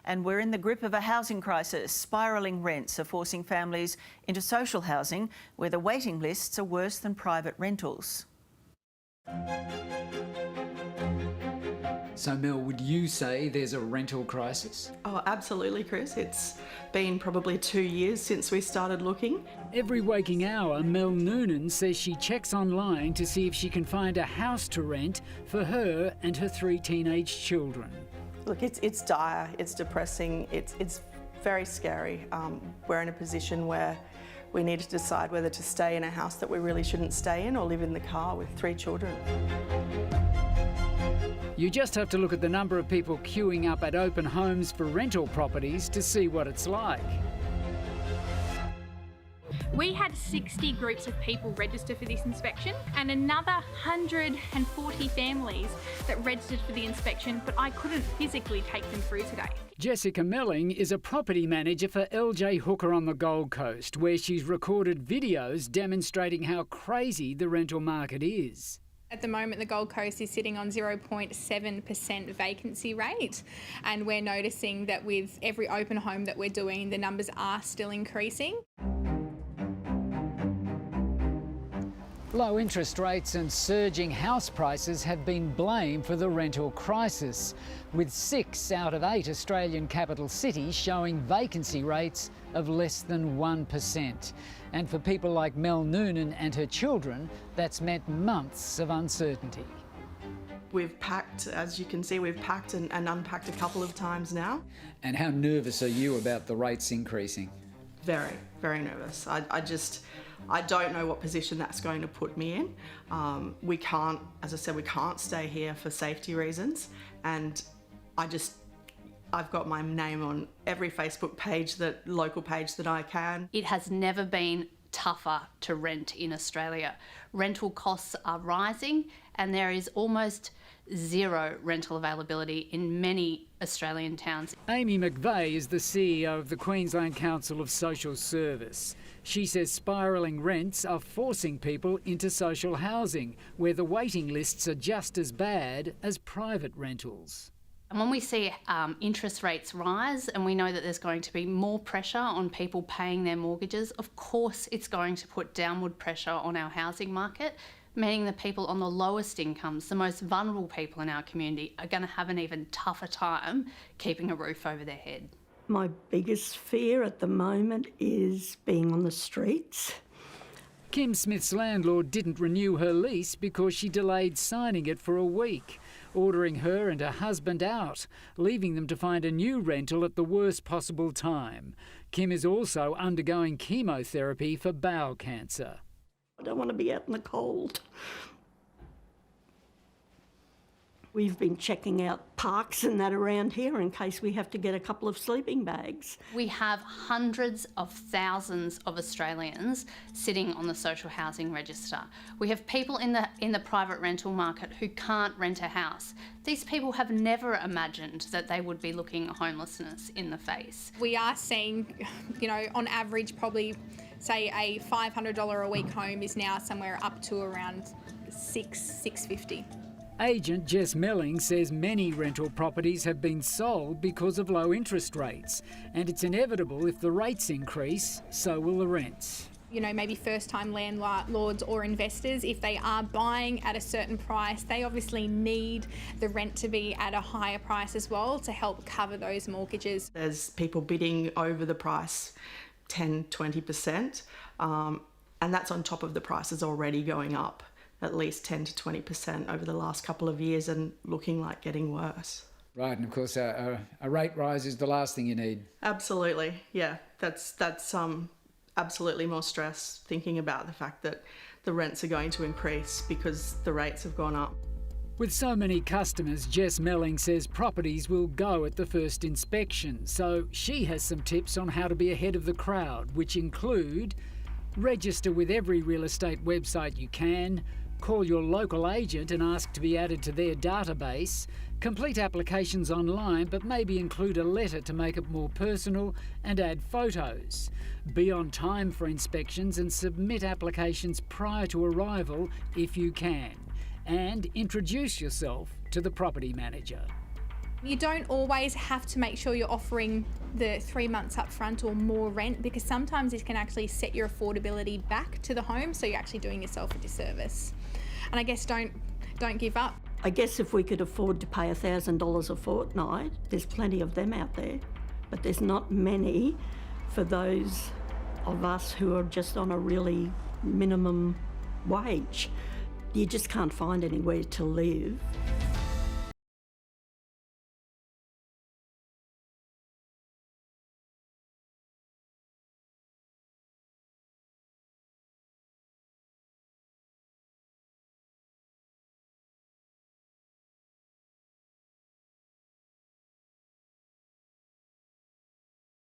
And we're in the grip of a housing crisis. Spiralling rents are forcing families into social housing where the waiting lists are worse than private rentals. So Mel, would you say there's a rental crisis? Oh, absolutely, Chris. It's been probably 2 years since we started looking. Every waking hour, Mel Noonan says she checks online to see if she can find a house to rent for her and her 3 teenage children. Look, it's dire, it's depressing, it's very scary. We're in a position where we need to decide whether to stay in a house that we really shouldn't stay in or live in the car with 3 children. You just have to look at the number of people queuing up at open homes for rental properties to see what it's like. We had 60 groups of people register for this inspection and another 140 families that registered for the inspection, but I couldn't physically take them through today. Jessica Melling is a property manager for LJ Hooker on the Gold Coast, where she's recorded videos demonstrating how crazy the rental market is. At the moment, the Gold Coast is sitting on 0.7% vacancy rate, and we're noticing that with every open home that we're doing, the numbers are still increasing. Low interest rates and surging house prices have been blamed for the rental crisis, with 6 out of 8 Australian capital cities showing vacancy rates of less than 1%. And for people like Mel Noonan and her children, that's meant months of uncertainty. We've packed, as you can see, we've packed and unpacked a couple of times now. And how nervous are you about the rates increasing? Very, very nervous. I don't know what position that's going to put me in. We can't, as I said, we can't stay here for safety reasons. And I've got my name on every Facebook page, local page that I can. It has never been tougher to rent in Australia. Rental costs are rising and there is almost zero rental availability in many Australian towns. Amy McVeigh is the CEO of the Queensland Council of Social Service. She says spiralling rents are forcing people into social housing, where the waiting lists are just as bad as private rentals. And when we see interest rates rise and we know that there's going to be more pressure on people paying their mortgages, of course it's going to put downward pressure on our housing market, meaning the people on the lowest incomes, the most vulnerable people in our community, are going to have an even tougher time keeping a roof over their head. My biggest fear at the moment is being on the streets. Kim Smith's landlord didn't renew her lease because she delayed signing it for a week, ordering her and her husband out, leaving them to find a new rental at the worst possible time. Kim is also undergoing chemotherapy for bowel cancer. I don't want to be out in the cold. We've been checking out parks and that around here in case we have to get a couple of sleeping bags. We have hundreds of thousands of Australians sitting on the social housing register. We have people in the private rental market who can't rent a house. These people have never imagined that they would be looking homelessness in the face. We are seeing, on average, probably say a $500 a week home is now somewhere up to around $650. Agent Jess Melling says many rental properties have been sold because of low interest rates, and it's inevitable if the rates increase, so will the rents. Maybe first-time landlords or investors, if they are buying at a certain price, they obviously need the rent to be at a higher price as well to help cover those mortgages. There's people bidding over the price 10, 20%, and that's on top of the prices already going up at least 10 to 20% over the last couple of years and looking like getting worse. Right, and of course a rate rise is the last thing you need. Absolutely, yeah. That's absolutely more stress thinking about the fact that the rents are going to increase because the rates have gone up. With so many customers, Jess Melling says properties will go at the first inspection, so she has some tips on how to be ahead of the crowd, which include register with every real estate website you can, call your local agent and ask to be added to their database, complete applications online but maybe include a letter to make it more personal, and add photos. Be on time for inspections and submit applications prior to arrival if you can. And introduce yourself to the property manager. You don't always have to make sure you're offering the 3 months up front or more rent, because sometimes this can actually set your affordability back to the home, so you're actually doing yourself a disservice. And I guess don't give up. I guess if we could afford to pay $1,000 a fortnight, there's plenty of them out there, but there's not many for those of us who are just on a really minimum wage. You just can't find anywhere to live.